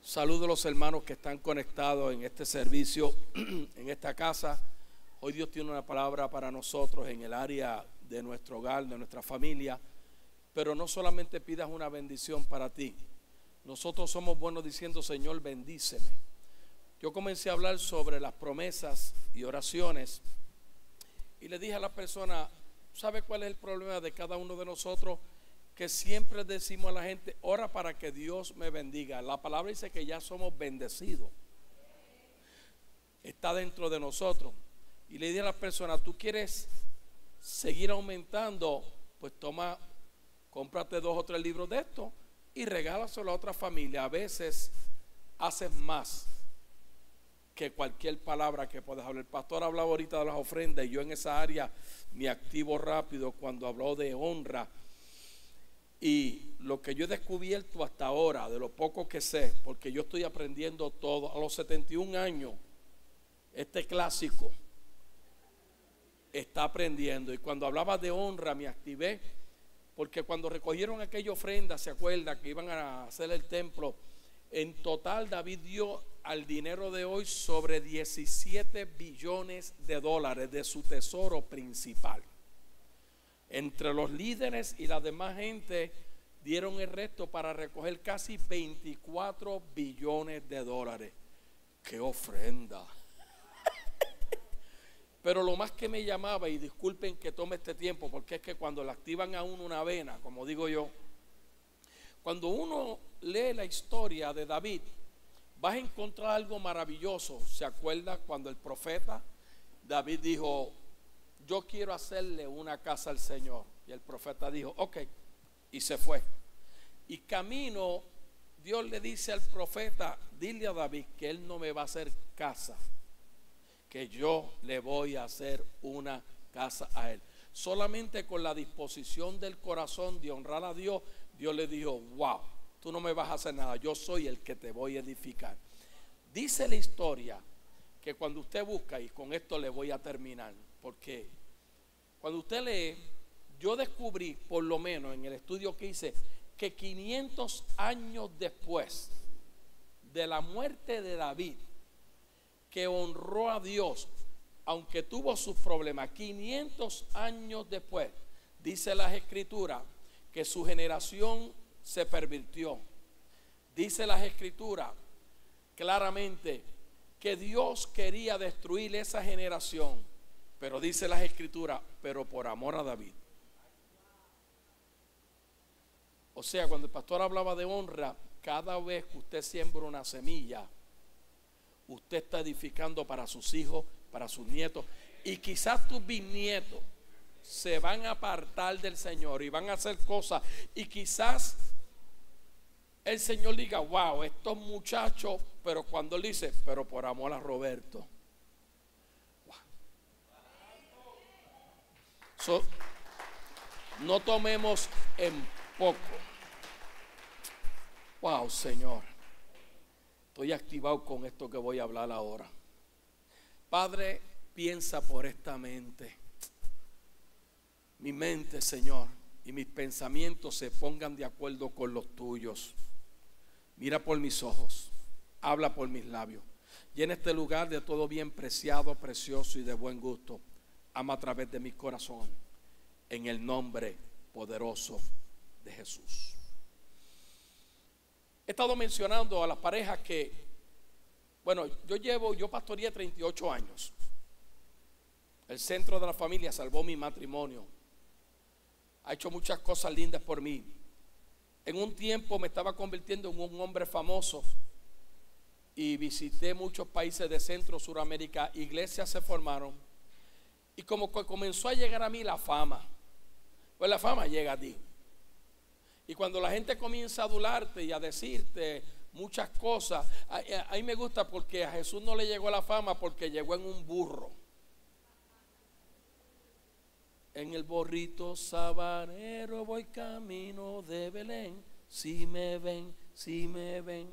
Saludo a los hermanos que están conectados en este servicio, en esta casa. Hoy Dios tiene una palabra para nosotros en el área de nuestro hogar, de nuestra familia. Pero no solamente pidas una bendición para ti. Nosotros somos buenos diciendo: Señor, bendíceme. Yo comencé a hablar sobre las promesas y oraciones. Y le dije a la persona: ¿sabe cuál es el problema de cada uno de nosotros? Que siempre decimos a la gente: ora para que Dios me bendiga. La palabra dice que ya somos bendecidos. Está dentro de nosotros. Y le dije a la persona: ¿tú quieres seguir aumentando? Pues cómprate 2 o 3 libros de esto y regálaselo a otra familia. A veces haces más que cualquier palabra que puedas hablar. El pastor hablaba ahorita de las ofrendas y yo en esa área me activo rápido cuando habló de honra. Y lo que yo he descubierto hasta ahora, de lo poco que sé, porque yo estoy aprendiendo todo, a los 71 años, este clásico está aprendiendo. Y cuando hablaba de honra me activé, porque cuando recogieron aquella ofrenda, ¿se acuerda? Que iban a hacer el templo. En total David dio al dinero de hoy sobre 17 billones de dólares de su tesoro principal. Entre los líderes y la demás gente dieron el resto para recoger casi 24 billones de dólares. ¡Qué ofrenda! Pero lo más que me llamaba, y disculpen que tome este tiempo, porque es que cuando le activan a uno una vena, como digo yo, cuando uno lee la historia de David, vas a encontrar algo maravilloso. ¿Se acuerda cuando el profeta David dijo: yo quiero hacerle una casa al Señor? Y el profeta dijo: ok, y se fue. Y camino, Dios le dice al profeta: dile a David que él no me va a hacer casa, que yo le voy a hacer una casa a él. Solamente con la disposición del corazón de honrar a Dios, Dios le dijo: wow, tú no me vas a hacer nada, yo soy el que te voy a edificar. Dice la historia que cuando usted busca, y con esto le voy a terminar, porque cuando usted lee, yo descubrí, por lo menos en el estudio que hice, que 500 años después de la muerte de David, que honró a Dios, aunque tuvo sus problemas, 500 años después, dice las escrituras, que su generación se pervirtió. Dice las escrituras claramente que Dios quería destruir esa generación, pero dice las escrituras, pero por amor a David. O sea, cuando el pastor hablaba de honra, cada vez que usted siembra una semilla, usted está edificando para sus hijos, para sus nietos, y quizás tus bisnietos se van a apartar del Señor y van a hacer cosas, y quizás el Señor diga: wow, estos muchachos, pero cuando él dice: pero por amor a Roberto. Wow. No tomemos en poco. Wow, Señor, estoy activado con esto que voy a hablar ahora. Padre, piensa por esta mente. Mi mente, Señor, y mis pensamientos se pongan de acuerdo con los tuyos. Mira por mis ojos, habla por mis labios. Llena este lugar de todo bien preciado, precioso y de buen gusto. Ama a través de mi corazón, en el nombre poderoso de Jesús. He estado mencionando a las parejas que, bueno, yo pastoreé 38 años. El centro de la familia salvó mi matrimonio. Ha hecho muchas cosas lindas por mí. En un tiempo me estaba convirtiendo en un hombre famoso y visité muchos países de Centro, Suramérica. Iglesias se formaron y como que comenzó a llegar a mí la fama. Pues la fama llega a ti. Y cuando la gente comienza a adularte y a decirte muchas cosas, a mí me gusta porque a Jesús no le llegó la fama porque llegó en un burro. En el burrito sabanero voy camino de Belén, si me ven, si me ven.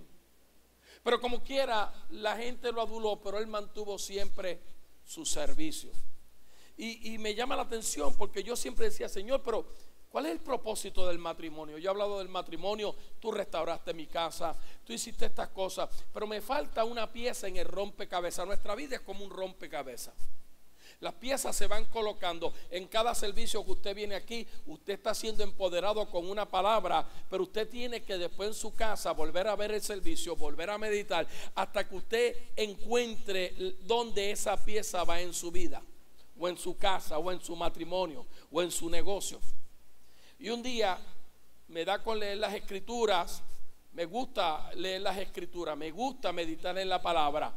Pero como quiera, la gente lo aduló, pero él mantuvo siempre su servicio. Y me llama la atención porque yo siempre decía: Señor, pero ¿Cuál es el propósito del matrimonio? Yo he hablado del matrimonio, tú restauraste mi casa, tú hiciste estas cosas, pero me falta una pieza en el rompecabezas. Nuestra vida es como un rompecabezas. Las piezas se van colocando en cada servicio que usted viene aquí. Usted está siendo empoderado con una palabra, pero usted tiene que después en su casa volver a ver el servicio, volver a meditar, hasta que usted encuentre dónde esa pieza va en su vida, o en su casa, o en su matrimonio, o en su negocio. Y un día me da con leer las escrituras. Me gusta leer las escrituras, me gusta meditar en la palabra.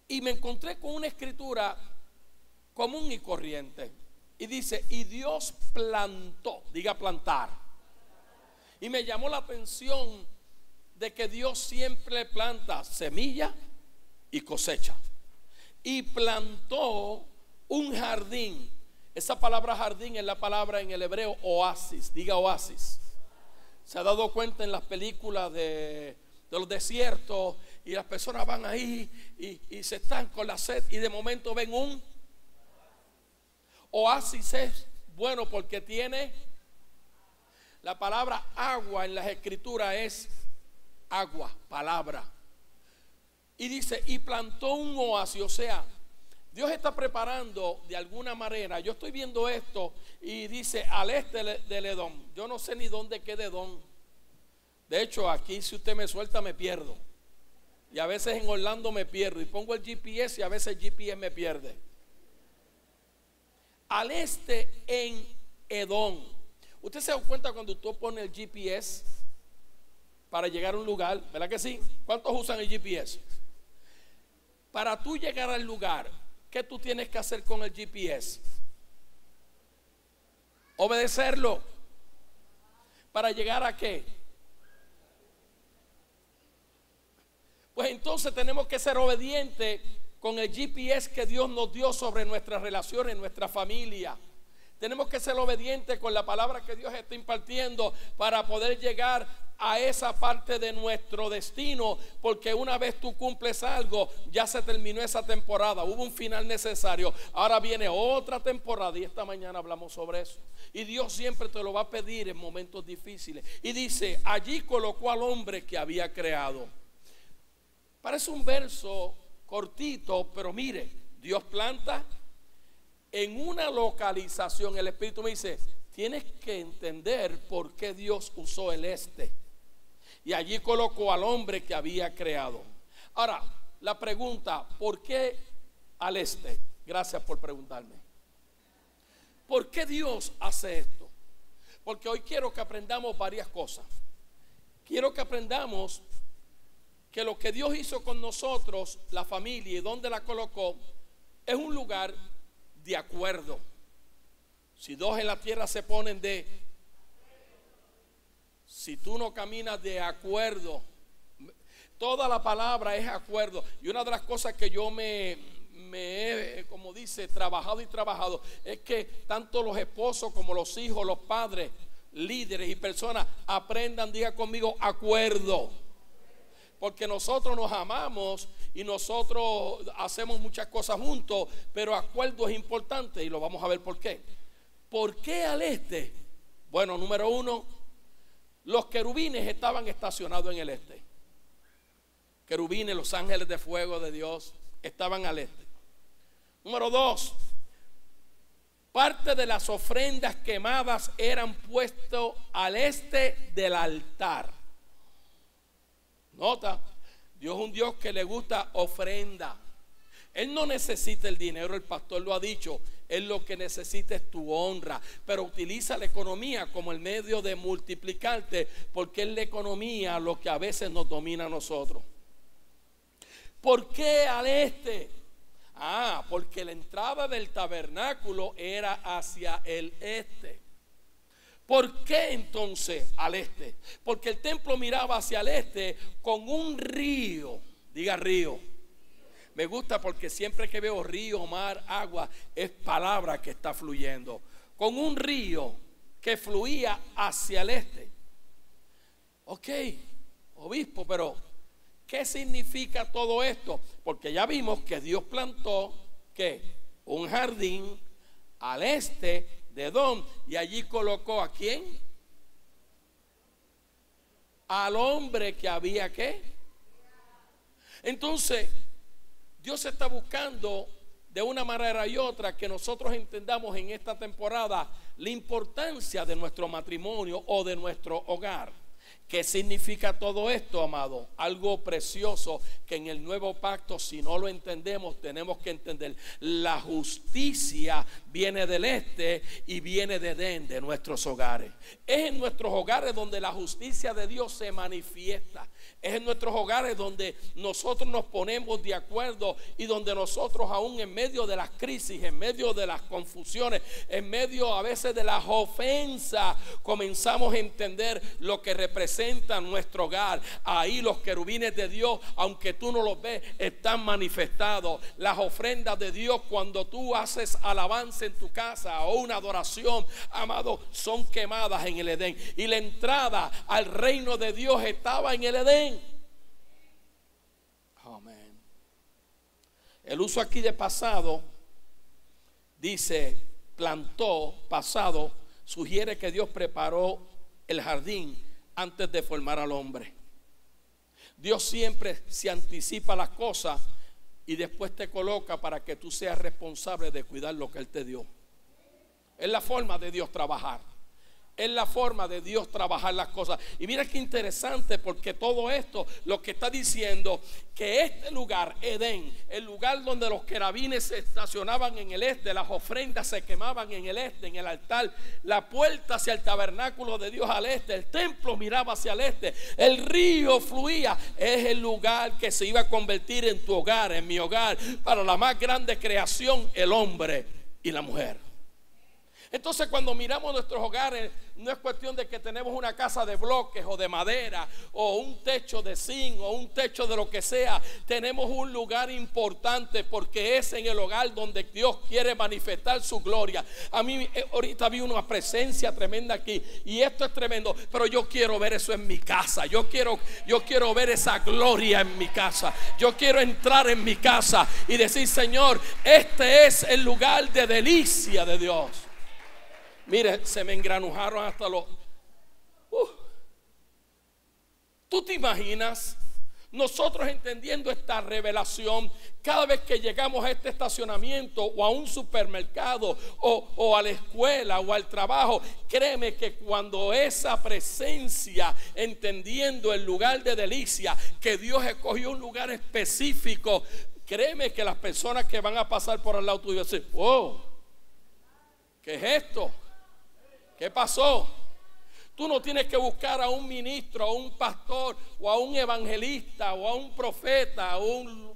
Y me encontré con una escritura común y corriente. Y dice, y Dios plantó, diga plantar. Y me llamó la atención de que Dios siempre planta semilla y cosecha. Y plantó un jardín. Esa palabra jardín es la palabra en el hebreo oasis, diga oasis. Se ha dado cuenta en las películas de los desiertos, y las personas van ahí y se están con la sed, y de momento ven un oasis. Es bueno porque tiene la palabra agua en las escrituras, es agua, palabra. Y dice, y plantó un oasis, o sea, Dios está preparando de alguna manera. Yo estoy viendo esto y dice al este del Edom. Yo no sé ni dónde queda Edom. De hecho, aquí si usted me suelta me pierdo. Y a veces en Orlando me pierdo. Y pongo el GPS y a veces el GPS me pierde. Al este en Edom. Usted se da cuenta cuando usted pone el GPS para llegar a un lugar, ¿verdad que sí? ¿Cuántos usan el GPS? Para tú llegar al lugar, ¿qué tú tienes que hacer con el GPS? Obedecerlo. ¿Para llegar a qué? Pues entonces tenemos que ser obedientes con el GPS que Dios nos dio sobre nuestras relaciones, nuestra familia. Tenemos que ser obedientes con la palabra que Dios está impartiendo para poder llegar a esa parte de nuestro destino, porque una vez tú cumples algo, ya se terminó esa temporada, hubo un final necesario, ahora viene otra temporada, y esta mañana hablamos sobre eso. Y Dios siempre te lo va a pedir en momentos difíciles. Y dice, allí colocó al hombre que había creado. Parece un verso cortito, pero mire, Dios planta en una localización. El Espíritu me dice, tienes que entender por qué Dios usó el este. Y allí colocó al hombre que había creado. Ahora, la pregunta, ¿por qué al este? Gracias por preguntarme. ¿Por qué Dios hace esto? Porque hoy quiero que aprendamos varias cosas. Quiero que aprendamos que lo que Dios hizo con nosotros, la familia, y donde la colocó, es un lugar de acuerdo. Si dos en la tierra se ponen si tú no caminas de acuerdo, toda la palabra es acuerdo. Y una de las cosas que yo me he, como dice, trabajado es que tanto los esposos como los hijos, los padres, líderes y personas aprendan, diga conmigo, acuerdo. Porque nosotros nos amamos y nosotros hacemos muchas cosas juntos, pero acuerdo es importante y lo vamos a ver por qué. ¿Por qué al este? Bueno, número uno, los querubines estaban estacionados en el este. Querubines, los ángeles de fuego de Dios, estaban al este. Número dos, parte de las ofrendas quemadas eran puestas al este del altar. Nota, Dios es un Dios que le gusta ofrenda. Él no necesita el dinero, el pastor lo ha dicho. Él lo que necesita es tu honra. Pero utiliza la economía como el medio de multiplicarte, porque es la economía lo que a veces nos domina a nosotros. ¿Por qué al este? Porque la entrada del tabernáculo era hacia el este. ¿Por qué entonces al este? Porque el templo miraba hacia el este con un río. Diga río. Me gusta porque siempre que veo río, mar, agua, es palabra que está fluyendo. Con un río que fluía hacia el este. Ok, obispo, pero ¿qué significa todo esto? Porque ya vimos que Dios plantó, ¿qué? Un jardín al este de Edom, y allí colocó ¿a quién? Al hombre que había ¿qué? Entonces Dios está buscando de una manera y otra que nosotros entendamos en esta temporada la importancia de nuestro matrimonio o de nuestro hogar. ¿Qué significa todo esto, amado? Algo precioso que en el nuevo pacto, si no lo entendemos, tenemos que entender. La justicia viene del este y viene de Edén, de nuestros hogares. Es en nuestros hogares donde la justicia de Dios se manifiesta. Es en nuestros hogares donde nosotros nos ponemos de acuerdo y donde nosotros, aún en medio de las crisis, en medio de las confusiones, en medio a veces de las ofensas, comenzamos a entender lo que representa nuestro hogar. Ahí los querubines de Dios, aunque tú no los ves, están manifestados. Las ofrendas de Dios, cuando tú haces alabanza en tu casa o una adoración, amado, son quemadas en el Edén. Y la entrada al reino de Dios estaba en el Edén. Amén. El uso aquí de pasado dice plantó, pasado, sugiere que Dios preparó el jardín antes de formar al hombre. Dios siempre se anticipa las cosas y después te coloca para que tú seas responsable de cuidar lo que Él te dio. Es la forma de Dios trabajar. Es la forma de Dios trabajar las cosas. Y mira qué interesante, porque todo esto lo que está diciendo, que este lugar, Edén, el lugar donde los querubines se estacionaban en el este, las ofrendas se quemaban en el este, en el altar, la puerta hacia el tabernáculo de Dios al este, el templo miraba hacia el este, el río fluía. Es el lugar que se iba a convertir en tu hogar, en mi hogar, para la más grande creación, el hombre y la mujer. Entonces, cuando miramos nuestros hogares, no es cuestión de que tenemos una casa de bloques o de madera o un techo de zinc o un techo de lo que sea. Tenemos un lugar importante porque es en el hogar donde Dios quiere manifestar su gloria. A mí ahorita vi una presencia tremenda aquí y esto es tremendo, pero yo quiero ver eso en mi casa. Yo quiero ver esa gloria en mi casa. Yo quiero entrar en mi casa y decir: Señor, este es el lugar de delicia de Dios. Mire, se me engranujaron hasta los... ¿Tú te imaginas? Nosotros entendiendo esta revelación, cada vez que llegamos a este estacionamiento o a un supermercado o a la escuela o al trabajo, créeme que cuando esa presencia, entendiendo el lugar de delicia, que Dios escogió un lugar específico, créeme que las personas que van a pasar por al lado tuyo van a decir: wow, ¿qué es esto? ¿Qué pasó? Tú no tienes que buscar a un ministro, a un pastor, o a un evangelista, o a un profeta,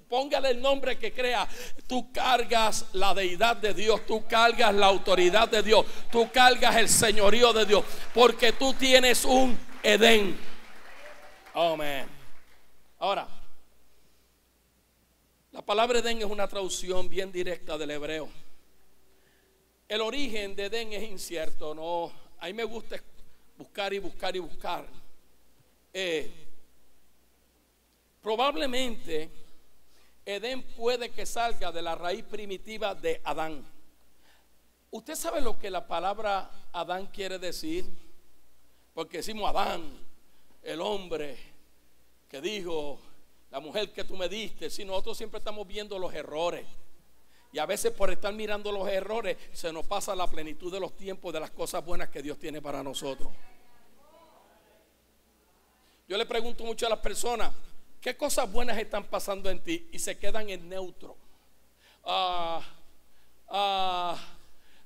póngale el nombre que crea. Tú cargas la deidad de Dios, tú cargas la autoridad de Dios, tú cargas el señorío de Dios, porque tú tienes un Edén. Amén. Ahora, la palabra Edén es una traducción bien directa del hebreo. El origen de Edén es incierto, no. A mí me gusta buscar y buscar y buscar. Probablemente Edén puede que salga de la raíz primitiva de Adán. ¿Usted sabe lo que la palabra Adán quiere decir? Porque decimos Adán, el hombre que dijo, la mujer que tú me diste. Si nosotros siempre estamos viendo los errores. Y a veces por estar mirando los errores se nos pasa la plenitud de los tiempos, de las cosas buenas que Dios tiene para nosotros. Yo le pregunto mucho a las personas: ¿qué cosas buenas están pasando en ti? Y se quedan en neutro.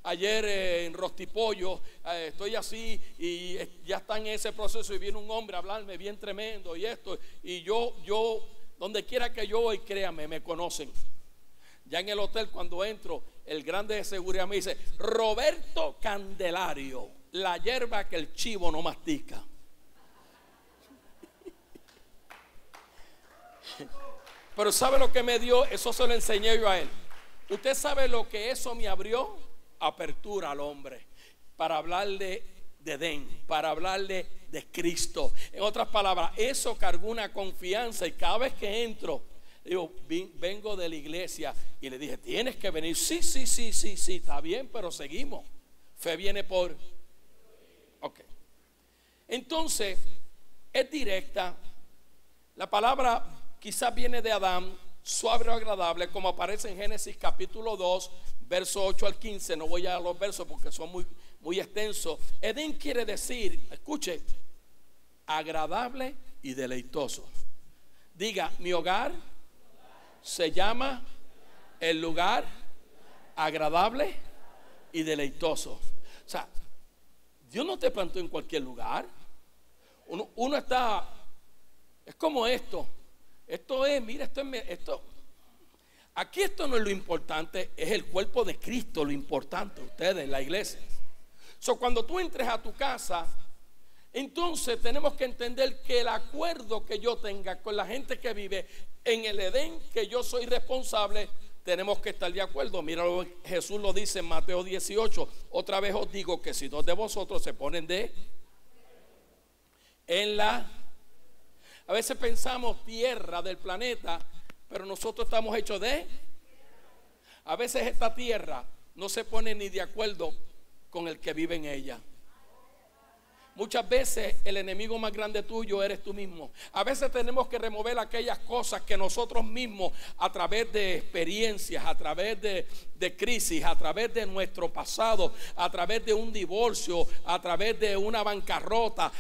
Ayer en Rostipollo estoy así y ya está en ese proceso y viene un hombre a hablarme bien tremendo y esto. Y yo donde quiera que yo voy, créame, me conocen. Ya en el hotel, cuando entro, el grande de seguridad me dice: Roberto Candelario, la hierba que el chivo no mastica. Pero ¿sabe lo que me dio? Eso se lo enseñé yo a él. ¿Usted sabe lo que eso me abrió? Apertura al hombre, para hablarle de Edén, para hablarle de Cristo. En otras palabras, eso cargó una confianza, y cada vez que entro, digo: vengo de la iglesia, y le dije: tienes que venir. Sí, está bien, pero seguimos. Fe viene por... Ok. Entonces, es directa. La palabra quizás viene de Adán, suave o agradable, como aparece en Génesis capítulo 2, verso 8 al 15. No voy a los versos porque son muy extensos. Edén quiere decir, escuche, agradable y deleitoso. Diga, mi hogar se llama el lugar agradable y deleitoso. O sea, Dios no te plantó en cualquier lugar. Uno está, es como esto. Esto es, mira, esto. Aquí esto no es lo importante, es el cuerpo de Cristo lo importante, ustedes, la iglesia. Cuando tú entres a tu casa, entonces tenemos que entender que el acuerdo que yo tenga con la gente que vive en el Edén, que yo soy responsable, tenemos que estar de acuerdo. Mira, Jesús lo dice en Mateo 18. Otra vez os digo que si dos de vosotros se ponen a veces pensamos tierra del planeta, pero nosotros estamos hechos a veces esta tierra no se pone ni de acuerdo con el que vive en ella. Muchas veces el enemigo más grande tuyo eres tú mismo. A veces tenemos que remover aquellas cosas que nosotros mismos, a través de experiencias, a través de crisis, a través de nuestro pasado, a través de un divorcio, a través de una bancarrota,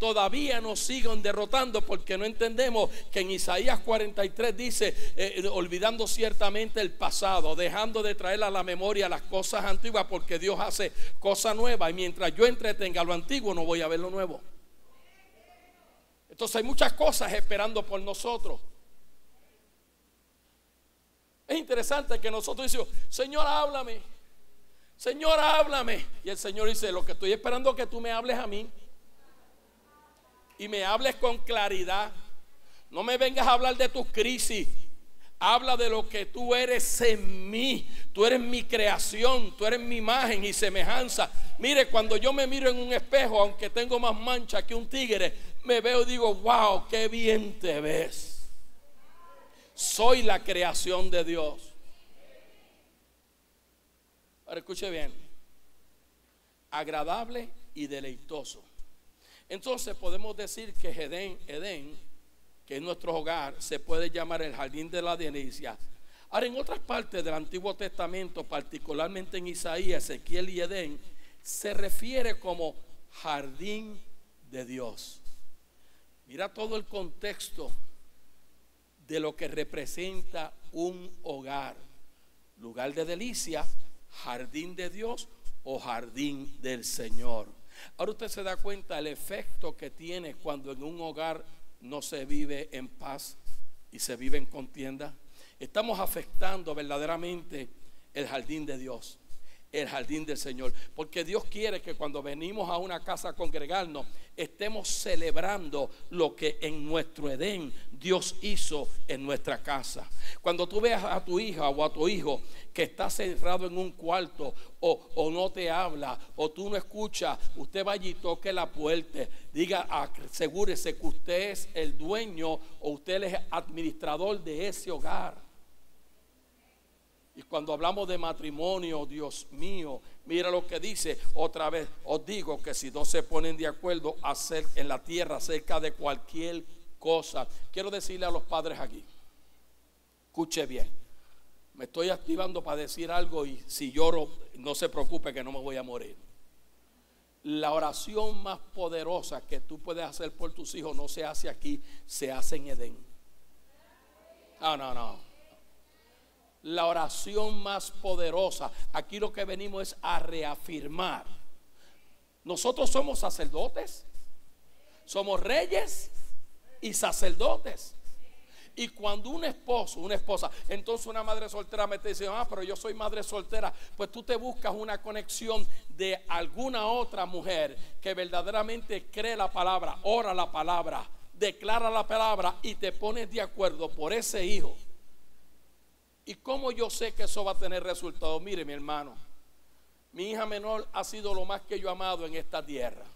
todavía nos siguen derrotando porque no entendemos que en Isaías 43 dice, olvidando ciertamente el pasado, dejando de traer a la memoria las cosas antiguas, porque Dios hace cosas nuevas, y mientras yo entretenga lo antiguo, no voy a ver lo nuevo. Entonces hay muchas cosas esperando por nosotros. Es interesante que nosotros decimos, Señor, háblame, Señor, háblame. Y el Señor dice, lo que estoy esperando es que tú me hables a mí, y me hables con claridad. No me vengas a hablar de tus crisis. Habla de lo que tú eres en mí. Tú eres mi creación, tú eres mi imagen y semejanza. Mire, cuando yo me miro en un espejo, aunque tengo más mancha que un tigre, me veo y digo, wow, qué bien te ves. Soy la creación de Dios. Ahora escuche bien. Agradable y deleitoso. Entonces podemos decir que Edén, que es nuestro hogar, se puede llamar el jardín de la delicia. Ahora, en otras partes del Antiguo Testamento, particularmente en Isaías, Ezequiel y Edén, se refiere como jardín de Dios. Mira todo el contexto de lo que representa un hogar: lugar de delicia, jardín de Dios o jardín del Señor. Ahora usted se da cuenta el efecto que tiene cuando en un hogar no se vive en paz y se vive en contienda. Estamos afectando verdaderamente el jardín de Dios, el jardín del Señor, porque Dios quiere que cuando venimos a una casa a congregarnos estemos celebrando lo que en nuestro Edén Dios hizo en nuestra casa. Cuando tú veas a tu hija o a tu hijo que está cerrado en un cuarto o no te habla o tú no escuchas, usted vaya y toque la puerta, diga, asegúrese que usted es el dueño o usted es administrador de ese hogar. Y cuando hablamos de matrimonio, Dios mío, mira lo que dice. Otra vez os digo que si dos se ponen de acuerdo en la tierra acerca de cualquier cosa. Quiero decirle a los padres aquí, escuche bien, me estoy activando para decir algo, y si lloro no se preocupe que no me voy a morir. La oración más poderosa que tú puedes hacer por tus hijos no se hace aquí, se hace en Edén. No. La oración más poderosa, aquí lo que venimos es a reafirmar. Nosotros somos sacerdotes, somos reyes y sacerdotes. Y cuando un esposo, una esposa, entonces una madre soltera me dice, pero yo soy madre soltera, pues tú te buscas una conexión de alguna otra mujer que verdaderamente cree la palabra, ora la palabra, declara la palabra y te pones de acuerdo por ese hijo. ¿Y cómo yo sé que eso va a tener resultados? Mire, mi hermano, mi hija menor ha sido lo más que yo he amado en esta tierra.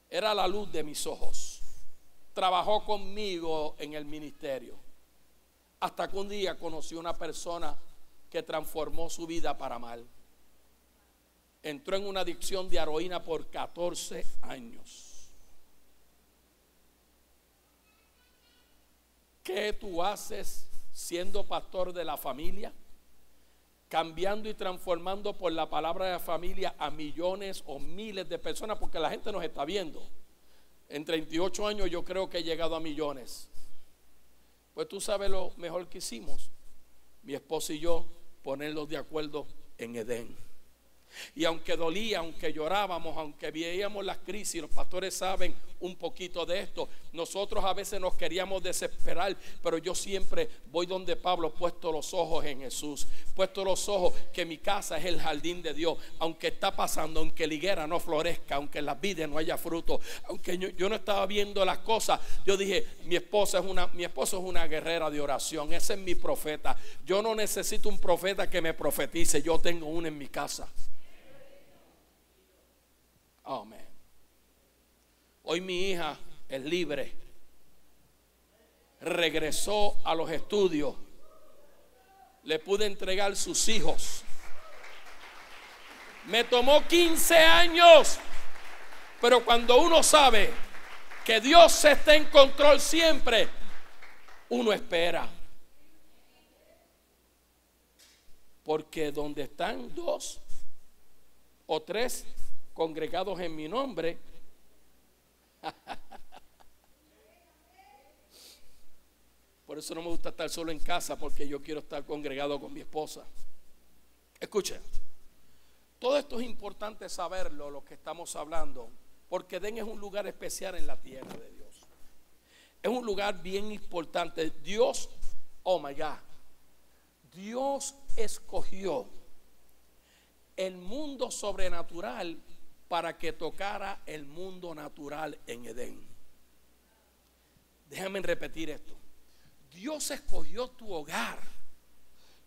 Era la luz de mis ojos. Trabajó conmigo en el ministerio. Hasta que un día conocí una persona que transformó su vida para mal. entró en una adicción de heroína por 14 años. ¿Qué tú haces siendo pastor de la familia? Cambiando y transformando por la palabra de la familia a millones o miles de personas, porque la gente nos está viendo. En 38 años yo creo que he llegado a millones. Pues tú sabes lo mejor que hicimos, mi esposo y yo, ponerlos de acuerdo en Edén. Y aunque dolía, aunque llorábamos, aunque veíamos las crisis, los pastores saben un poquito de esto. Nosotros a veces nos queríamos desesperar, pero yo siempre voy donde Pablo, puesto los ojos en Jesús, puesto los ojos que mi casa es el jardín de Dios. Aunque está pasando, aunque la higuera no florezca, aunque en las vides no haya fruto, aunque yo no estaba viendo las cosas, yo dije, mi esposo es una guerrera de oración, ese es mi profeta. Yo no necesito un profeta que me profetice, yo tengo uno en mi casa. Amén. Hoy mi hija es libre. Regresó a los estudios. Le pude entregar sus hijos. Me tomó 15 años. Pero cuando uno sabe que Dios está en control siempre, uno espera. Porque donde están 2 o 3 congregados en mi nombre, por eso no me gusta estar solo en casa, porque yo quiero estar congregado con mi esposa. Escuchen, todo esto es importante saberlo, lo que estamos hablando, porque Edén es un lugar especial en la tierra de Dios. Es un lugar bien importante. Dios, oh my God, Dios escogió el mundo sobrenatural para que tocara el mundo natural en Edén. Déjame repetir esto. Dios escogió tu hogar.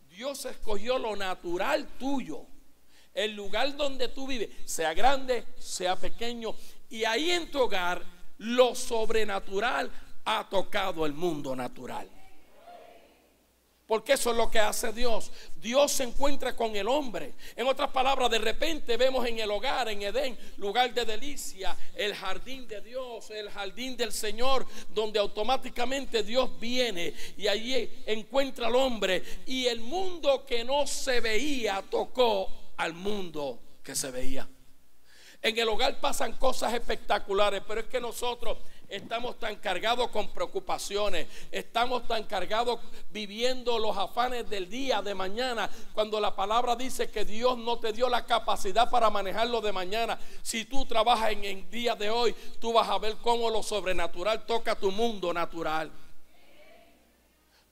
Dios escogió lo natural tuyo, el lugar donde tú vives, sea grande, sea pequeño, y ahí en tu hogar lo sobrenatural ha tocado el mundo natural. Porque eso es lo que hace Dios. Dios se encuentra con el hombre. En otras palabras, de repente vemos en el hogar, en Edén, lugar de delicia, el jardín de Dios, el jardín del Señor, donde automáticamente Dios viene y allí encuentra al hombre. Y el mundo que no se veía tocó al mundo que se veía. En el hogar pasan cosas espectaculares, pero es que nosotros estamos tan cargados con preocupaciones, estamos tan cargados viviendo los afanes del día de mañana, cuando la palabra dice que Dios no te dio la capacidad para manejarlo de mañana. Si tú trabajas en el día de hoy, tú vas a ver cómo lo sobrenatural toca tu mundo natural.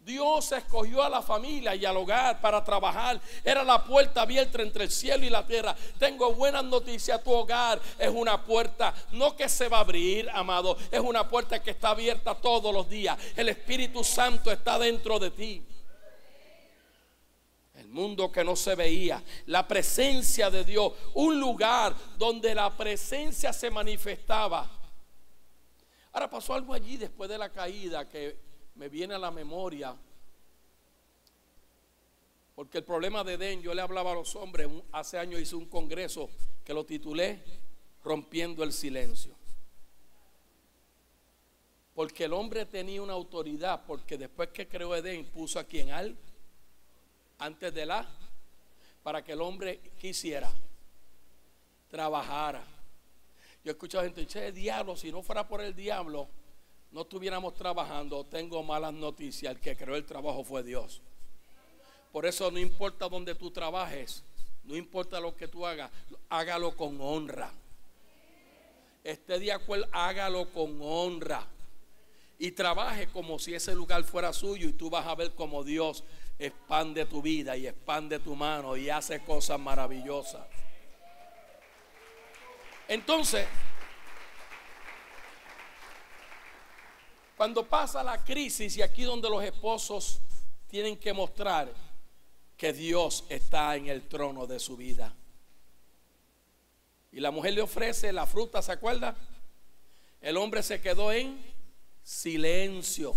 Dios escogió a la familia y al hogar para trabajar. Era la puerta abierta entre el cielo y la tierra. Tengo buenas noticias. Tu hogar es una puerta, no que se va a abrir, amado, es una puerta que está abierta todos los días. El Espíritu Santo está dentro de ti. El mundo que no se veía, la presencia de Dios, un lugar donde la presencia se manifestaba. Ahora pasó algo allí después de la caída que me viene a la memoria, porque el problema de Edén, yo le hablaba a los hombres, hace años hice un congreso que lo titulé Rompiendo el Silencio. Porque el hombre tenía una autoridad, porque después que creó Edén puso a quien antes de para que el hombre quisiera, trabajara. Yo he escuchado gente, che, diablo, si no fuera por el diablo no estuviéramos trabajando. Tengo malas noticias, el que creó el trabajo fue Dios. Por eso no importa dónde tú trabajes, no importa lo que tú hagas, hágalo con honra. Esté de acuerdo, hágalo con honra. Y trabaje como si ese lugar fuera suyo, y tú vas a ver cómo Dios expande tu vida y expande tu mano y hace cosas maravillosas. Entonces, cuando pasa la crisis, y aquí donde los esposos tienen que mostrar que Dios está en el trono de su vida, y la mujer le ofrece la fruta, ¿se acuerda? El hombre se quedó en silencio.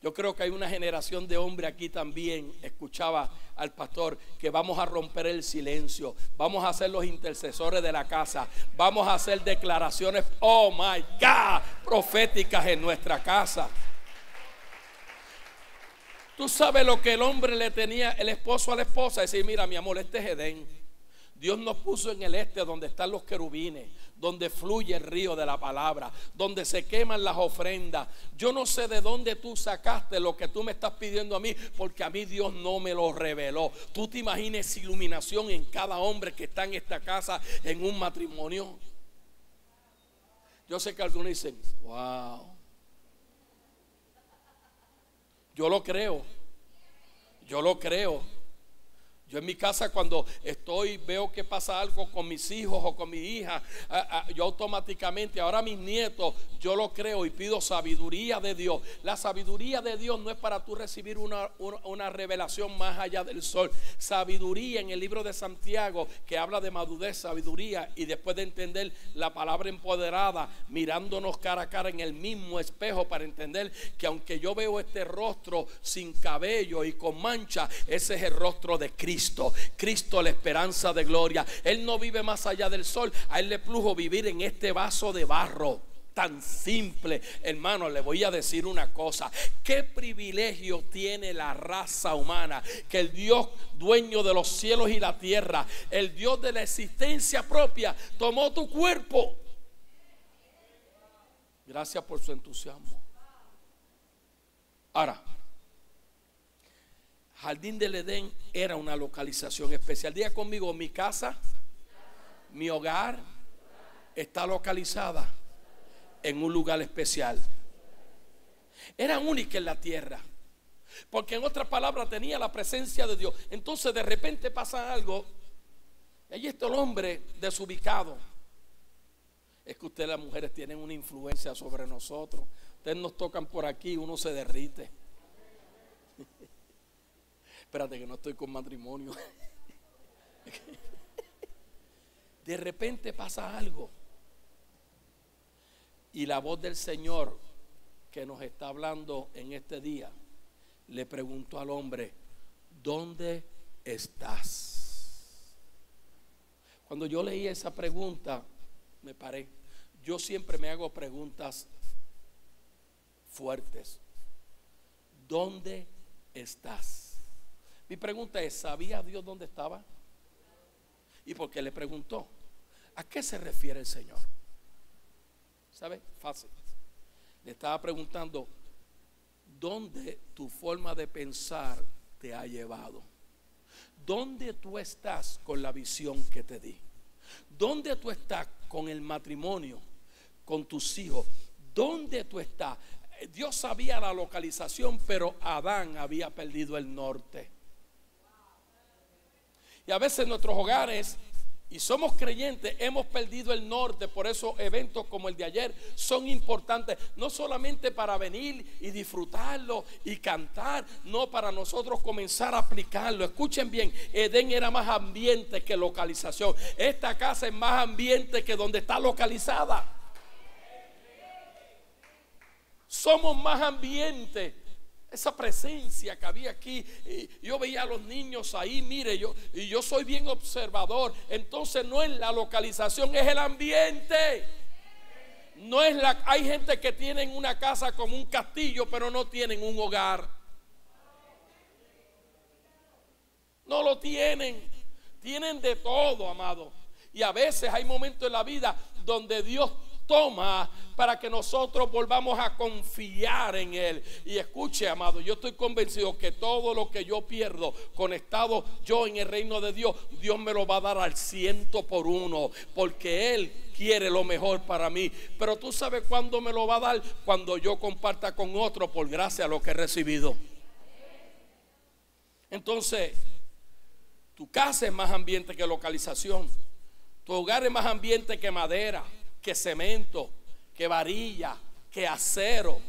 Yo creo que hay una generación de hombres aquí también, escuchaba al pastor, que vamos a romper el silencio, vamos a ser los intercesores de la casa, vamos a hacer declaraciones, oh my God, proféticas en nuestra casa. Tú sabes lo que el hombre le tenía, el esposo a la esposa, decir, mira mi amor, este es Edén. Dios nos puso en el este donde están los querubines, donde fluye el río de la palabra, donde se queman las ofrendas. Yo no sé de dónde tú sacaste lo que tú me estás pidiendo a mí, porque a mí Dios no me lo reveló. Tú te imaginas iluminación en cada hombre que está en esta casa en un matrimonio. Yo sé que algunos dicen, wow. Yo lo creo. Yo lo creo. Yo en mi casa cuando veo que pasa algo con mis hijos o con mi hija, yo automáticamente, ahora mis nietos, yo lo creo y pido sabiduría de Dios. La sabiduría de Dios no es para tú recibir una revelación más allá del sol. Sabiduría en el libro de Santiago, que habla de madurez, sabiduría, y después de entender la palabra empoderada, mirándonos cara a cara en el mismo espejo para entender que aunque yo veo este rostro sin cabello y con mancha, ese es el rostro de Cristo. Cristo, la esperanza de gloria. Él no vive más allá del sol. A él le plujo vivir en este vaso de barro tan simple. Hermano, le voy a decir una cosa. Qué privilegio tiene la raza humana, que el Dios dueño de los cielos y la tierra, el Dios de la existencia propia, tomó tu cuerpo. Gracias por su entusiasmo. Ahora, Jardín del Edén era una localización especial. Diga conmigo, mi casa, mi hogar está localizada en un lugar especial. Era única en la tierra, porque en otras palabras tenía la presencia de Dios. Entonces de repente pasa algo, y allí está el hombre desubicado. Es que ustedes las mujeres tienen una influencia sobre nosotros. Ustedes nos tocan por aquí, uno se derrite. Espérate que no estoy con matrimonio. De repente pasa algo. Y la voz del Señor que nos está hablando en este día le preguntó al hombre, ¿dónde estás? Cuando yo leí esa pregunta, me paré. Yo siempre me hago preguntas fuertes. ¿Dónde estás? Mi pregunta es, ¿sabía Dios dónde estaba? ¿Y por qué le preguntó? ¿A qué se refiere el Señor? ¿Sabe? Fácil. Le estaba preguntando, ¿dónde tu forma de pensar te ha llevado? ¿Dónde tú estás con la visión que te di? ¿Dónde tú estás con el matrimonio, con tus hijos? ¿Dónde tú estás? Dios sabía la localización, pero Adán había perdido el norte. Y a veces en nuestros hogares, y somos creyentes, hemos perdido el norte. Por eso eventos como el de ayer son importantes, no solamente para venir y disfrutarlo y cantar, no, para nosotros comenzar a aplicarlo. Escuchen bien, Edén era más ambiente que localización. Esta casa es más ambiente que donde está localizada. Somos más ambiente. Esa presencia que había aquí, yo veía a los niños ahí, mire, yo soy bien observador. Entonces no es la localización, es el ambiente. No es hay gente que tienen una casa como un castillo, pero no tienen un hogar. No lo tienen. Tienen de todo, amado. Y a veces hay momentos en la vida donde Dios toma para que nosotros volvamos a confiar en Él. Y escuche, amado, yo estoy convencido que todo lo que yo pierdo conectado yo en el reino de Dios, Dios me lo va a dar al 100%, porque Él quiere lo mejor para mí. Pero tú sabes cuándo me lo va a dar, cuando yo comparta con otro por gracia lo que he recibido. Entonces, tu casa es más ambiente que localización. Tu hogar es más ambiente que madera, que cemento, que varilla, que acero,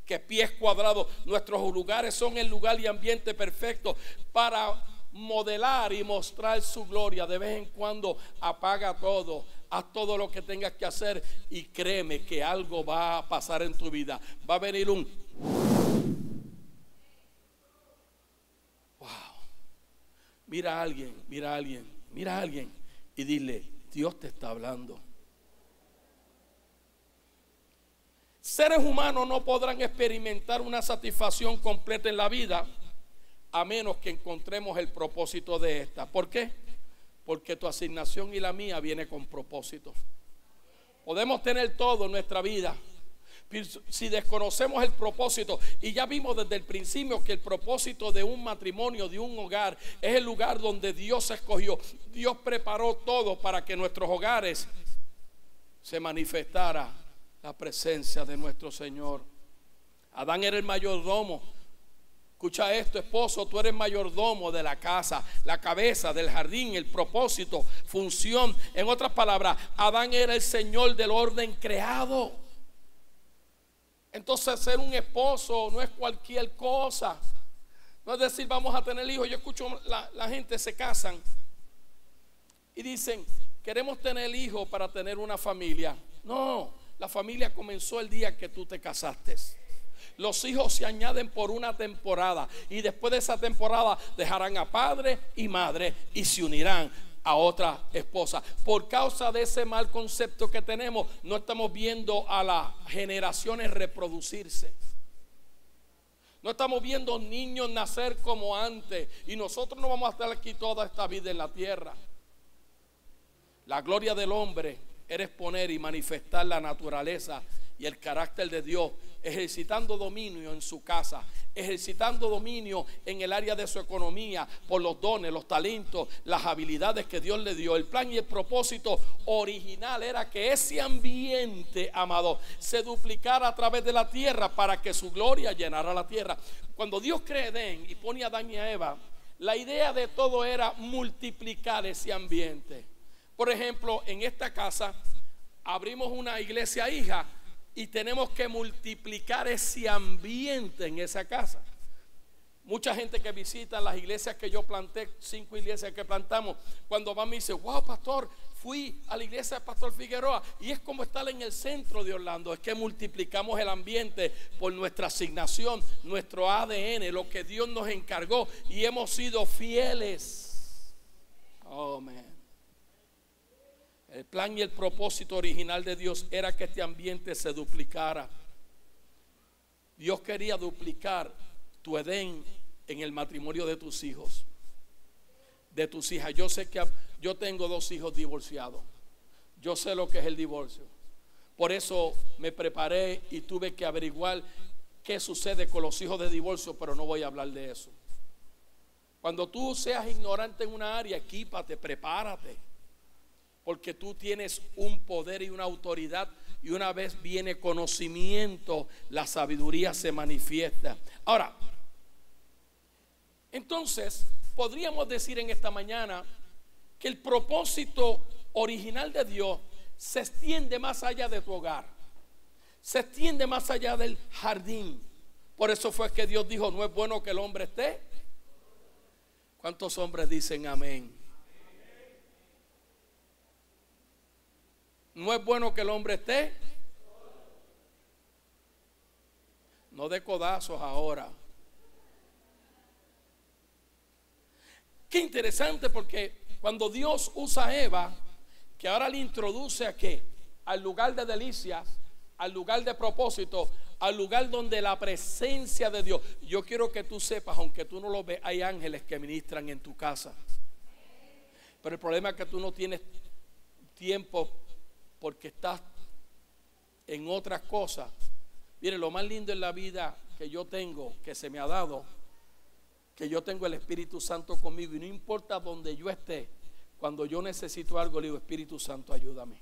que pies cuadrados. Nuestros lugares son el lugar y ambiente perfecto para modelar y mostrar su gloria. De vez en cuando apaga todo, haz todo lo que tengas que hacer y créeme que algo va a pasar en tu vida. Va a venir Mira a alguien, mira a alguien, mira a alguien y dile: Dios te está hablando. Seres humanos no podrán experimentar una satisfacción completa en la vida a menos que encontremos el propósito de esta. ¿Por qué? Porque tu asignación y la mía viene con propósito. Podemos tener todo en nuestra vida, si desconocemos el propósito. Y ya vimos desde el principio que el propósito de un matrimonio, de un hogar, es el lugar donde Dios escogió. Dios preparó todo para que en nuestros hogares se manifestara la presencia de nuestro Señor. Adán era el mayordomo. Escucha esto, esposo, tú eres mayordomo de la casa, la cabeza del jardín, el propósito, función. En otras palabras, Adán era el Señor del orden creado. Entonces ser un esposo no es cualquier cosa. No es decir vamos a tener hijos. Yo escucho la gente se casan y dicen queremos tener hijos para tener una familia. No, la familia comenzó el día que tú te casaste. Los hijos se añaden por una temporada y después de esa temporada dejarán a padre y madre y se unirán a otra esposa. Por causa de ese mal concepto que tenemos, no estamos viendo a las generaciones reproducirse. No estamos viendo niños nacer como antes. Y nosotros no vamos a estar aquí toda esta vida en la tierra. La gloria del hombre era exponer y manifestar la naturaleza y el carácter de Dios, ejercitando dominio en su casa, ejercitando dominio en el área de su economía, por los dones, los talentos, las habilidades que Dios le dio. El plan y el propósito original era que ese ambiente, amado, se duplicara a través de la tierra para que su gloria llenara la tierra. Cuando Dios crea Edén y pone a Adán y a Eva, la idea de todo era multiplicar ese ambiente. Por ejemplo, en esta casa abrimos una iglesia hija y tenemos que multiplicar ese ambiente en esa casa. Mucha gente que visita las iglesias que yo planté, 5 iglesias que plantamos, cuando van me dice: wow, pastor, fui a la iglesia de Pastor Figueroa y es como estar en el centro de Orlando. Es que multiplicamos el ambiente por nuestra asignación, nuestro ADN, lo que Dios nos encargó, y hemos sido fieles. Oh, man. El plan y el propósito original de Dios era que este ambiente se duplicara. Dios quería duplicar tu Edén en el matrimonio de tus hijos, de tus hijas. Yo sé que yo tengo 2 hijos divorciados. Yo sé lo que es el divorcio. Por eso me preparé y tuve que averiguar qué sucede con los hijos de divorcio, pero no voy a hablar de eso. Cuando tú seas ignorante en una área, equípate, prepárate. Porque tú tienes un poder y una autoridad, y una vez viene conocimiento, la sabiduría se manifiesta. Ahora, entonces podríamos decir en esta mañana que el propósito original de Dios se extiende más allá de tu hogar, se extiende más allá del jardín. Por eso fue que Dios dijo: no es bueno que el hombre esté. ¿Cuántos hombres dicen amén? No es bueno que el hombre esté. No de codazos ahora. Qué interesante, porque cuando Dios usa a Eva, que ahora le introduce a qué, al lugar de delicias, al lugar de propósito, al lugar donde la presencia de Dios. Yo quiero que tú sepas, aunque tú no lo ves, hay ángeles que ministran en tu casa. Pero el problema es que tú no tienes tiempo porque estás en otras cosas. Mire, lo más lindo en la vida que yo tengo, que se me ha dado, que yo tengo el Espíritu Santo conmigo, y no importa donde yo esté, cuando yo necesito algo, le digo: Espíritu Santo, ayúdame.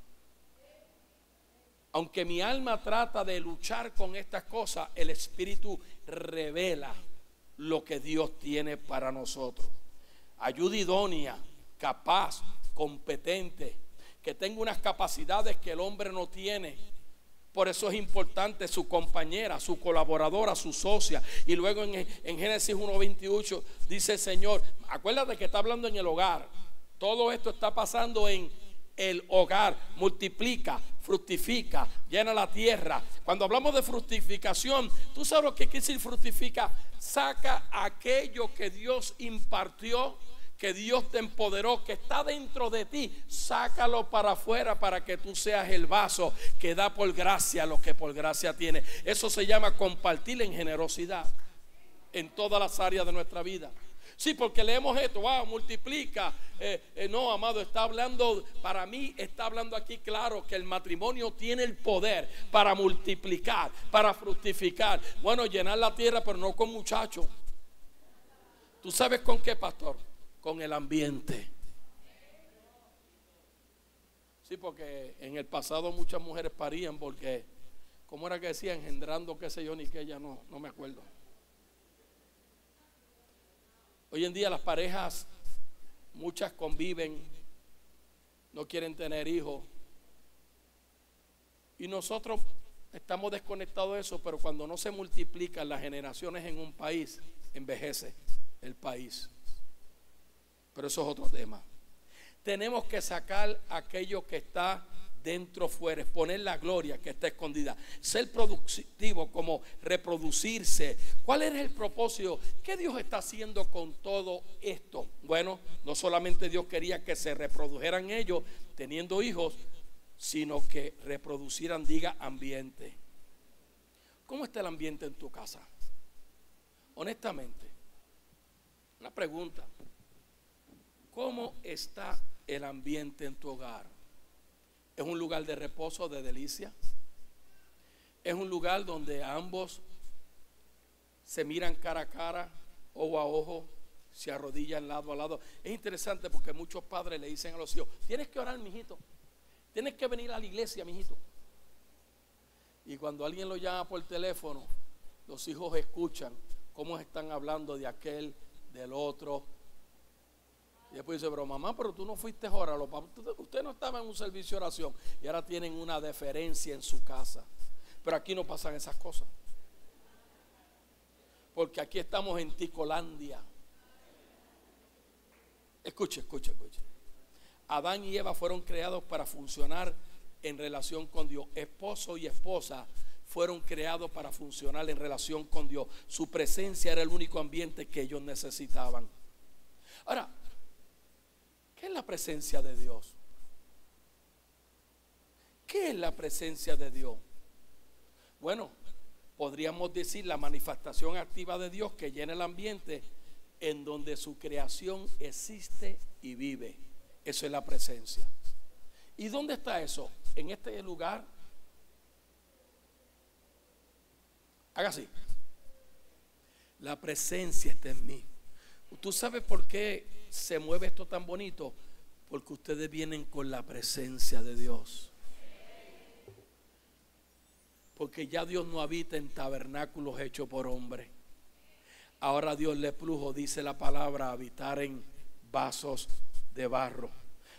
Aunque mi alma trata de luchar con estas cosas, el Espíritu revela lo que Dios tiene para nosotros. Ayuda idónea, capaz, competente, que tenga unas capacidades que el hombre no tiene. Por eso es importante su compañera, su colaboradora, su socia. Y luego en Génesis 1:28 dice el Señor, acuérdate que está hablando en el hogar. Todo esto está pasando en el hogar. Multiplica, fructifica, llena la tierra. Cuando hablamos de fructificación, ¿tú sabes lo que quiere decir fructifica? Saca aquello que Dios impartió que Dios te empoderó, que está dentro de ti, sácalo para afuera para que tú seas el vaso que da por gracia lo que por gracia tiene. Eso se llama compartir en generosidad en todas las áreas de nuestra vida. Sí, porque leemos esto, wow, multiplica. No, amado, está hablando, para mí está hablando aquí claro que el matrimonio tiene el poder para multiplicar, para fructificar. Bueno, llenar la tierra, pero no con muchachos. ¿Tú sabes con qué, pastor? Con el ambiente. Sí, porque en el pasado muchas mujeres parían porque, ¿cómo era que decía? Engendrando qué sé yo, ni que ella, no me acuerdo. Hoy en día las parejas, muchas conviven, no quieren tener hijos. Y nosotros estamos desconectados de eso, pero cuando no se multiplican las generaciones en un país, envejece el país. Pero eso es otro tema. Tenemos que sacar aquello que está dentro fuera, exponer la gloria que está escondida, ser productivo, como reproducirse. ¿Cuál es el propósito? ¿Qué Dios está haciendo con todo esto? Bueno, no solamente Dios quería que se reprodujeran ellos teniendo hijos, sino que reproducieran, diga, ambiente. ¿Cómo está el ambiente en tu casa? Honestamente, una pregunta: ¿cómo está el ambiente en tu hogar? ¿Es un lugar de reposo, de delicia? ¿Es un lugar donde ambos se miran cara a cara, ojo a ojo, se arrodillan lado a lado? Es interesante porque muchos padres le dicen a los hijos: tienes que orar, mijito, tienes que venir a la iglesia, mijito. Y cuando alguien lo llama por teléfono, los hijos escuchan cómo están hablando de aquel, del otro. Y después dice: pero mamá, pero tú no fuiste a orar, usted no estaba en un servicio de oración. Y ahora tienen una deferencia en su casa. Pero aquí no pasan esas cosas, porque aquí estamos en Ticolandia. Escuche. Adán y Eva fueron creados para funcionar en relación con Dios. Esposo y esposa fueron creados para funcionar en relación con Dios. Su presencia era el único ambiente que ellos necesitaban. Ahora, ¿qué es la presencia de Dios? ¿Qué es la presencia de Dios? Bueno, podríamos decir la manifestación activa de Dios que llena el ambiente en donde su creación existe y vive. Eso es la presencia. ¿Y dónde está eso? En este lugar. Haga así. La presencia está en mí. ¿Tú sabes por qué se mueve esto tan bonito? Porque ustedes vienen con la presencia de Dios. Porque ya Dios no habita en tabernáculos hechos por hombre. Ahora Dios le plujo, dice la palabra, habitar en vasos de barro.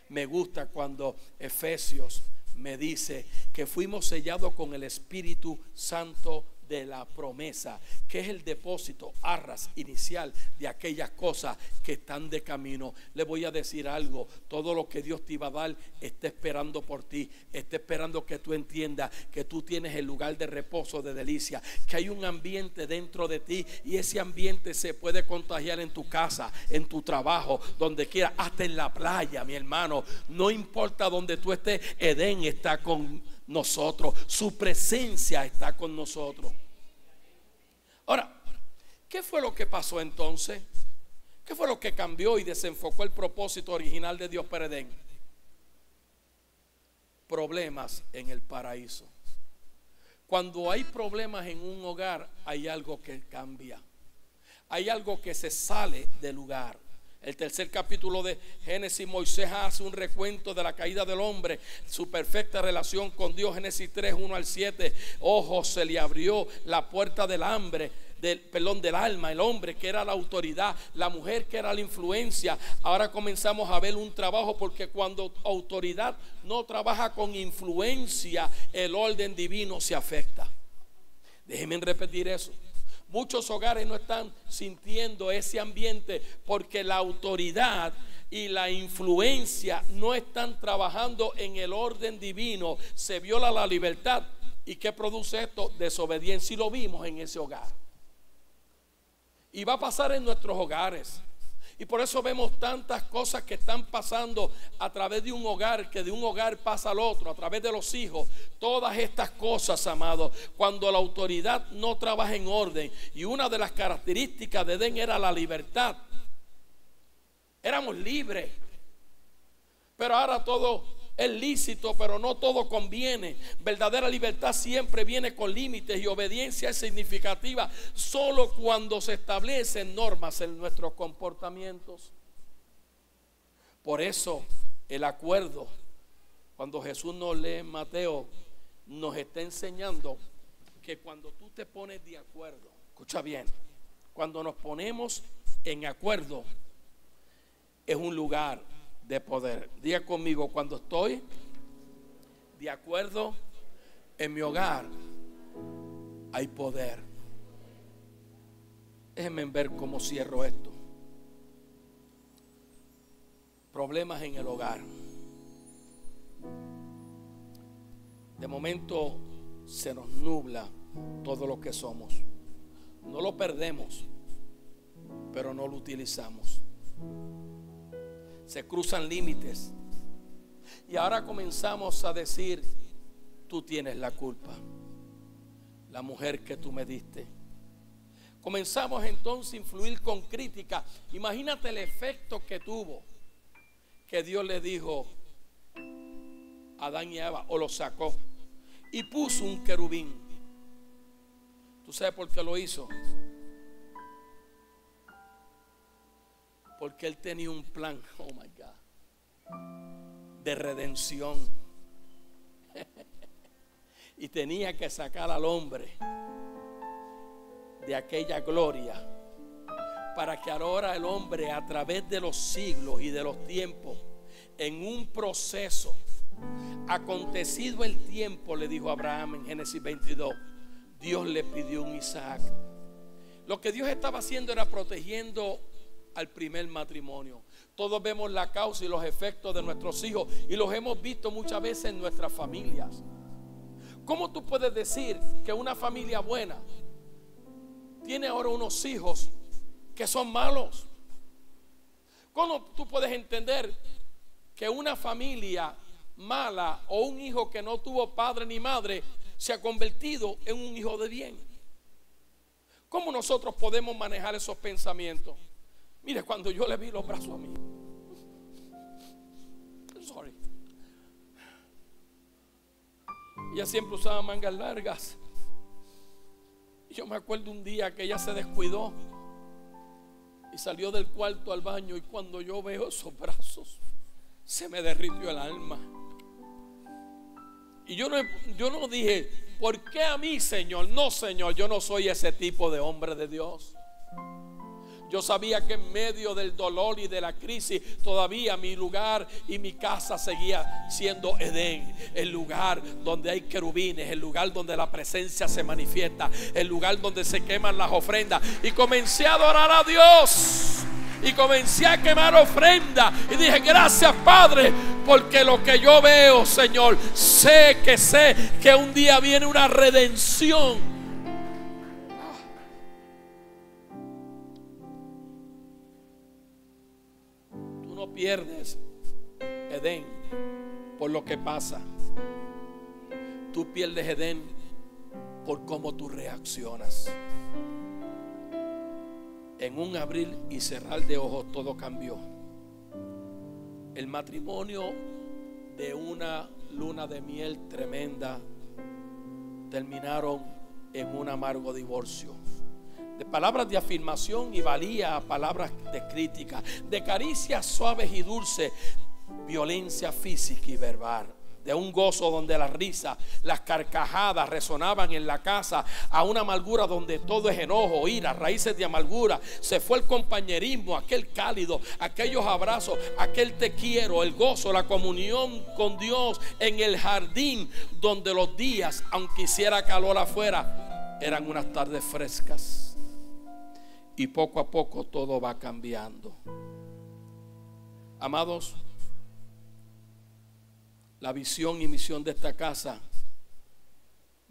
Me gusta cuando Efesios me dice que fuimos sellados con el Espíritu Santo de la promesa, que es el depósito, arras inicial de aquellas cosas que están de camino. Le voy a decir algo: todo lo que Dios te iba a dar está esperando por ti, está esperando que tú entiendas que tú tienes el lugar de reposo, de delicia, que hay un ambiente dentro de ti, y ese ambiente se puede contagiar en tu casa, en tu trabajo, donde quiera, hasta en la playa, mi hermano. No importa donde tú estés, Edén está con nosotros, su presencia está con nosotros. Ahora, ¿qué fue lo que pasó entonces? ¿Qué fue lo que cambió y desenfocó el propósito original de Dios para Edén? Problemas en el paraíso. Cuando hay problemas en un hogar, hay algo que cambia, hay algo que se sale del lugar. El tercer capítulo de Génesis, Moisés hace un recuento de la caída del hombre, su perfecta relación con Dios. Génesis 3, 1 al 7. Ojo, se le abrió la puerta del hambre, del alma. El hombre que era la autoridad, la mujer que era la influencia. Ahora comenzamos a ver un trabajo, porque cuando autoridad no trabaja con influencia, el orden divino se afecta. Déjenme repetir eso. Muchos hogares no están sintiendo ese ambiente porque la autoridad y la influencia no están trabajando en el orden divino. Se viola la libertad. ¿Y qué produce esto? Desobediencia. Y lo vimos en ese hogar. Y va a pasar en nuestros hogares. Y por eso vemos tantas cosas que están pasando a través de un hogar, que de un hogar pasa al otro, a través de los hijos. Todas estas cosas, amados, cuando la autoridad no trabaja en orden. Y una de las características de Edén era la libertad. Éramos libres. Pero ahora todo es lícito, pero no todo conviene. Verdadera libertad siempre viene con límites, y obediencia es significativa solo cuando se establecen normas en nuestros comportamientos. Por eso el acuerdo, cuando Jesús nos lee en Mateo, nos está enseñando que cuando tú te pones de acuerdo, escucha bien, cuando nos ponemos en acuerdo, es un lugar de poder. Diga conmigo: cuando estoy de acuerdo en mi hogar, hay poder. Déjenme ver cómo cierro esto. Problemas en el hogar. De momento se nos nubla todo lo que somos. No lo perdemos, pero no lo utilizamos. Se cruzan límites. Y ahora comenzamos a decir: tú tienes la culpa, la mujer que tú me diste. Comenzamos entonces a influir con crítica. Imagínate el efecto que tuvo, que Dios le dijo a Adán y a Eva, o lo sacó, y puso un querubín. ¿Tú sabes por qué lo hizo? Porque Él tenía un plan, oh my God, de redención. Y tenía que sacar al hombre de aquella gloria, para que ahora el hombre, a través de los siglos y de los tiempos, en un proceso, acontecido el tiempo, le dijo a Abraham en Génesis 22, Dios le pidió un Isaac. Lo que Dios estaba haciendo era protegiendo al primer matrimonio. Todos vemos la causa y los efectos de nuestros hijos, y los hemos visto muchas veces en nuestras familias. ¿Cómo tú puedes decir que una familia buena tiene ahora unos hijos que son malos? ¿Cómo tú puedes entender que una familia mala o un hijo que no tuvo padre ni madre se ha convertido en un hijo de bien? ¿Cómo nosotros podemos manejar esos pensamientos? Mire, cuando yo le vi los brazos a mí, sorry, ella siempre usaba mangas largas. Y yo me acuerdo un día que ella se descuidó y salió del cuarto al baño, y cuando yo veo esos brazos, se me derritió el alma. Y yo no dije, ¿por qué a mí, Señor? No, Señor, yo no soy ese tipo de hombre de Dios. Yo sabía que en medio del dolor y de la crisis, todavía mi lugar y mi casa seguía siendo Edén, el lugar donde hay querubines, el lugar donde la presencia se manifiesta, el lugar donde se queman las ofrendas. Y comencé a adorar a Dios, y comencé a quemar ofrenda, y dije: gracias, Padre, porque lo que yo veo, Señor, sé que un día viene una redención. No pierdes Edén por lo que pasa. Tú pierdes Edén por cómo tú reaccionas. En un abrir y cerrar de ojos todo cambió. El matrimonio, de una luna de miel tremenda, terminaron en un amargo divorcio. De palabras de afirmación y valía a palabras de crítica, de caricias suaves y dulces, violencia física y verbal. De un gozo donde la risa, las carcajadas resonaban en la casa, a una amargura donde todo es enojo, ira, raíces de amargura. Se fue el compañerismo, aquel cálido, aquellos abrazos, aquel te quiero, el gozo, la comunión con Dios en el jardín, donde los días, aunque hiciera calor afuera, eran unas tardes frescas. Y poco a poco todo va cambiando. Amados, la visión y misión de esta casa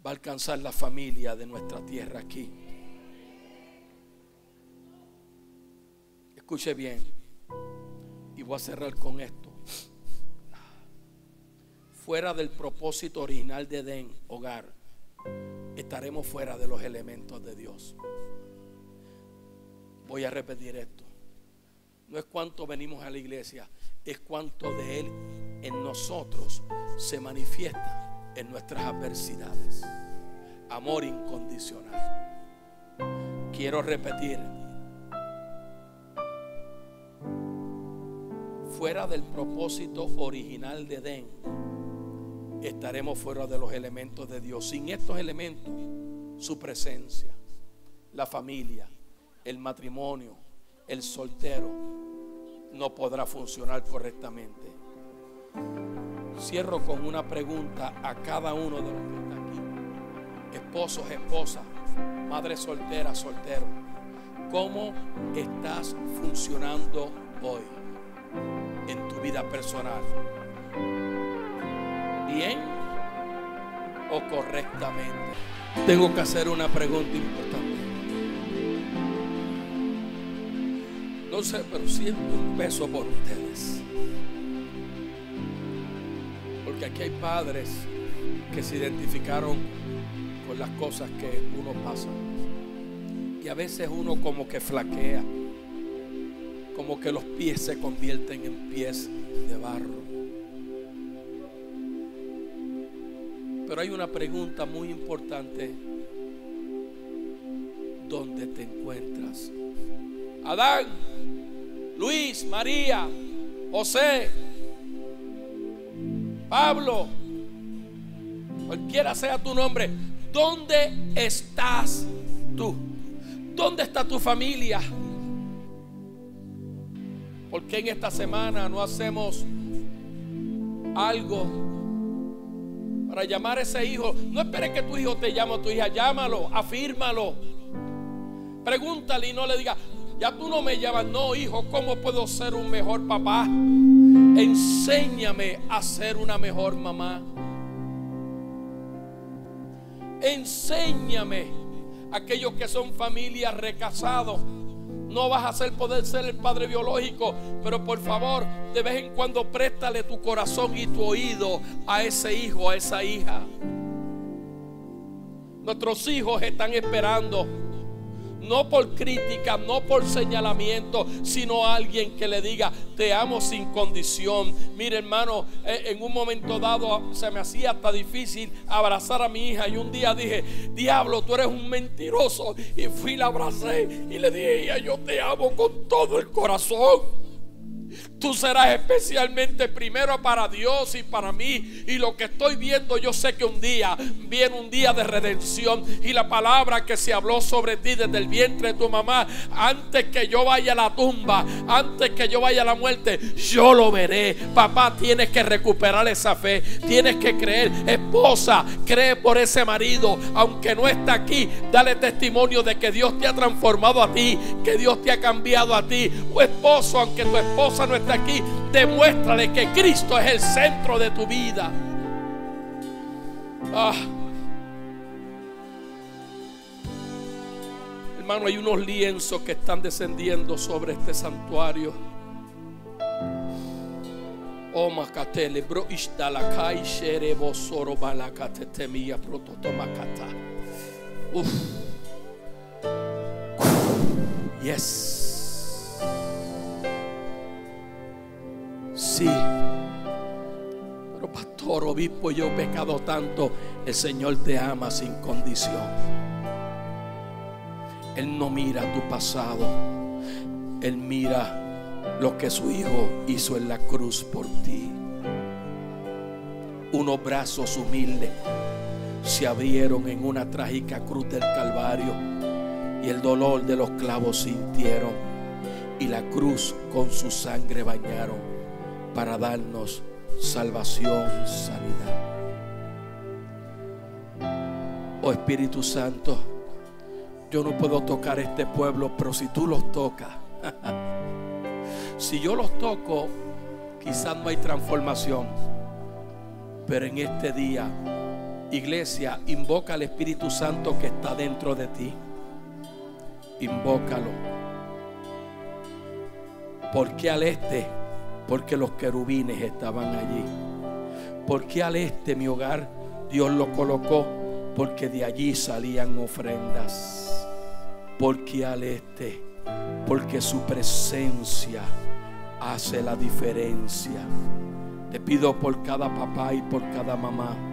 va a alcanzar la familia de nuestra tierra aquí. Escuche bien. Y voy a cerrar con esto. Fuera del propósito original de Edén, hogar, estaremos fuera de los elementos de Dios. Voy a repetir esto. No es cuánto venimos a la iglesia, es cuánto de Él en nosotros se manifiesta en nuestras adversidades. Amor incondicional. Quiero repetir. Fuera del propósito original de Edén, estaremos fuera de los elementos de Dios. Sin estos elementos, su presencia, la familia, el matrimonio, el soltero, no podrá funcionar correctamente. Cierro con una pregunta a cada uno de los que están aquí. Esposos, esposas, madre soltera, soltero. ¿Cómo estás funcionando hoy en tu vida personal? ¿Bien o correctamente? Tengo que hacer una pregunta importante. No sé, pero siento un peso por ustedes. Porque aquí hay padres que se identificaron con las cosas que uno pasa. Y a veces uno como que flaquea. Como que los pies se convierten en pies de barro. Pero hay una pregunta muy importante. ¿Dónde te encuentras? Adán, Luis, María, José, Pablo, cualquiera sea tu nombre, ¿dónde estás tú? ¿Dónde está tu familia? ¿Por qué en esta semana no hacemos algo para llamar a ese hijo? No esperes que tu hijo te llame o tu hija, llámalo, afírmalo. Pregúntale y no le digas, ya tú no me llamas. No, hijo, ¿cómo puedo ser un mejor papá? Enséñame a ser una mejor mamá. Enséñame. Aquellos que son familias recasados, no vas a poder ser el padre biológico, pero por favor, de vez en cuando préstale tu corazón y tu oído a ese hijo, a esa hija. Nuestros hijos están esperando, no por crítica, no por señalamiento, sino alguien que le diga, te amo sin condición. Mire, hermano, en un momento dado se me hacía hasta difícil abrazar a mi hija. Y un día dije, diablo, tú eres un mentiroso. Y fui y la abracé y le dije, hija, yo te amo con todo el corazón. Tú serás especialmente primero para Dios y para mí. Y lo que estoy viendo, yo sé que un día viene un día de redención. Y la palabra que se habló sobre ti desde el vientre de tu mamá, antes que yo vaya a la tumba, antes que yo vaya a la muerte, yo lo veré. Papá, tienes que recuperar esa fe, tienes que creer. Esposa, cree por ese marido, aunque no está aquí. Dale testimonio de que Dios te ha transformado a ti, que Dios te ha cambiado a ti. O esposo, aunque tu esposa no está aquí, demuéstrale que Cristo es el centro de tu vida. Hermano, hay unos lienzos que están descendiendo sobre este santuario. Oh, macatele, bro, ishtalakai, sherebo, soro, balakate, temia, prototomakata. Yes. Sí, pero pastor, obispo, yo he pecado tanto. El Señor te ama sin condición. Él no mira tu pasado, Él mira lo que su Hijo hizo en la cruz por ti. Unos brazos humildes se abrieron en una trágica cruz del Calvario y el dolor de los clavos sintieron, y la cruz con su sangre bañaron para darnos salvación, sanidad. Oh Espíritu Santo, yo no puedo tocar este pueblo, pero si tú los tocas, si yo los toco, quizás no hay transformación, pero en este día, iglesia, invoca al Espíritu Santo que está dentro de ti. Invócalo, porque al este Porque los querubines estaban allí. Porque al este mi hogar Dios lo colocó, porque de allí salían ofrendas. Porque al este, porque su presencia hace la diferencia. Te pido por cada papá y por cada mamá